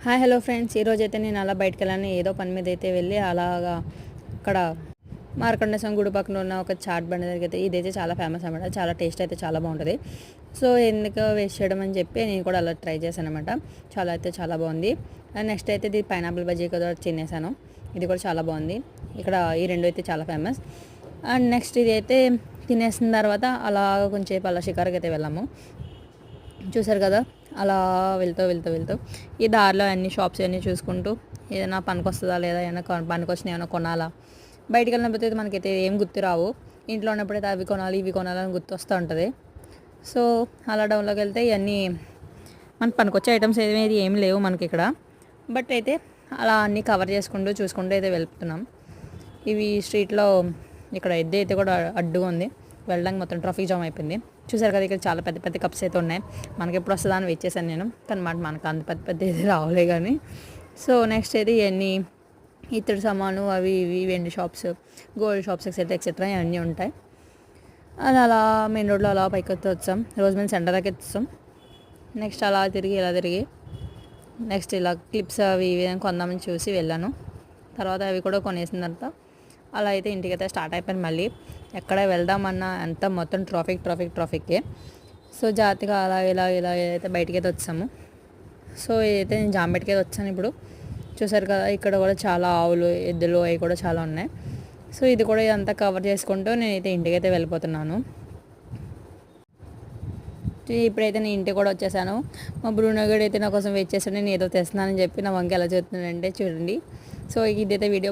Hi hello friends, ఈరోజైతే నేను అలా బయటకెళ్ళాను. ఏదో పని మీద అయితే వెళ్ళి అలాగా అక్కడ మార్కండ స్వామి గుడి పక్కన ఉన్న ఒక చాట్ బండి దగ్గరికి అయితే ఇదైతే చాలా ఫేమస్ అనమాట. చాలా టేస్ట్ అయితే చాలా బాగుంటుంది. సో ఎందుకు వేస్ట్ చేయడం అని చెప్పి నేను కూడా అలా ట్రై చేశాను అనమాట. చాలా బాగుంది. అండ్ నెక్స్ట్ అయితే ఇది పైనాపిల్ బజ్జీ కూడా తినేసాను. ఇది కూడా చాలా బాగుంది. ఇక్కడ ఈ రెండు అయితే చాలా ఫేమస్. అండ్ నెక్స్ట్ ఇది అయితే తినేసిన తర్వాత అలా కొంచెంసేపు అలా షికారుకి అయితే వెళ్ళాము. చూసారు కదా, అలా వెళ్తూ ఈ దారిలో అన్ని షాప్స్ అన్నీ చూసుకుంటూ ఏదైనా పనికొస్తుందా లేదా, ఏమైనా పనికొచ్చినా ఏమైనా కొనాలా. బయటికి వెళ్ళినప్పుడు మనకైతే ఏం గుర్తు రావు. ఇంట్లో ఉన్నప్పుడైతే అవి కొనాలి ఇవి కొనాలని గుర్తు వస్తూ ఉంటుంది. సో అలా డౌన్లోకి వెళ్తే ఇవన్నీ మనకు పనికొచ్చే ఐటమ్స్ ఏమి లేవు మనకి ఇక్కడ. బట్ అయితే అలా అన్నీ కవర్ చేసుకుంటూ చూసుకుంటూ అయితే వెళ్తున్నాం. ఇవి స్ట్రీట్లో ఇక్కడ ఎద్దు అయితే కూడా అడ్డుగా ఉంది. వెళ్ళడానికి మొత్తం ట్రాఫిక్ జామ్ అయిపోయింది. చూసారు కదా, ఇక్కడ చాలా పెద్ద పెద్ద కప్స్ అయితే ఉన్నాయి. మనకి ఎప్పుడు వస్తుందా అని వెయిట్ చేశాను నేను, కానీ మనకు అంత పెద్ద పెద్ద అయితే రావలే. కానీ సో నెక్స్ట్ అయితే ఇవన్నీ ఇతడు సామాను అవి ఇవి వెండి షాప్స్, గోల్డ్ షాప్స్ ఎక్సెట్రా ఇవన్నీ ఉంటాయి. అది అలా మెయిన్ రోడ్లో అలా పైకి వచ్చాం. రోజు మేము సెంటర్ దాకా వచ్చాం. నెక్స్ట్ అలా తిరిగి నెక్స్ట్ ఇలా క్లిప్స్ అవి ఇవి కొందామని చూసి వెళ్ళాను. తర్వాత అవి కూడా కొనేసిన తర్వాత అలా అయితే ఇంటికైతే స్టార్ట్ అయిపోయాను. మళ్ళీ ఎక్కడ వెళ్దామన్నా అంతా మొత్తం ట్రాఫిక్కే. సో జాగ్రత్తగా ఇలా అయితే బయటికైతే వచ్చాము. సో ఇదైతే నేను జాంబెట్కి అయితే వచ్చాను. ఇప్పుడు చూసారు కదా, ఇక్కడ కూడా చాలా ఆవులు ఎద్దులు అవి కూడా చాలా ఉన్నాయి. సో ఇది కూడా ఇదంతా కవర్ చేసుకుంటూ నేనైతే ఇంటికైతే వెళ్ళిపోతున్నాను. ఇప్పుడైతే నేను ఇంటికి కూడా వచ్చేసాను. మా బ్రూనోగడ్ అయితే నా కోసం వెయిట్ చేస్తాను. నేను ఏదో తెస్తున్నానని చెప్పి నా వంక ఎలా చెప్తున్నానంటే చూడండి. సో ఇదైతే వీడియో.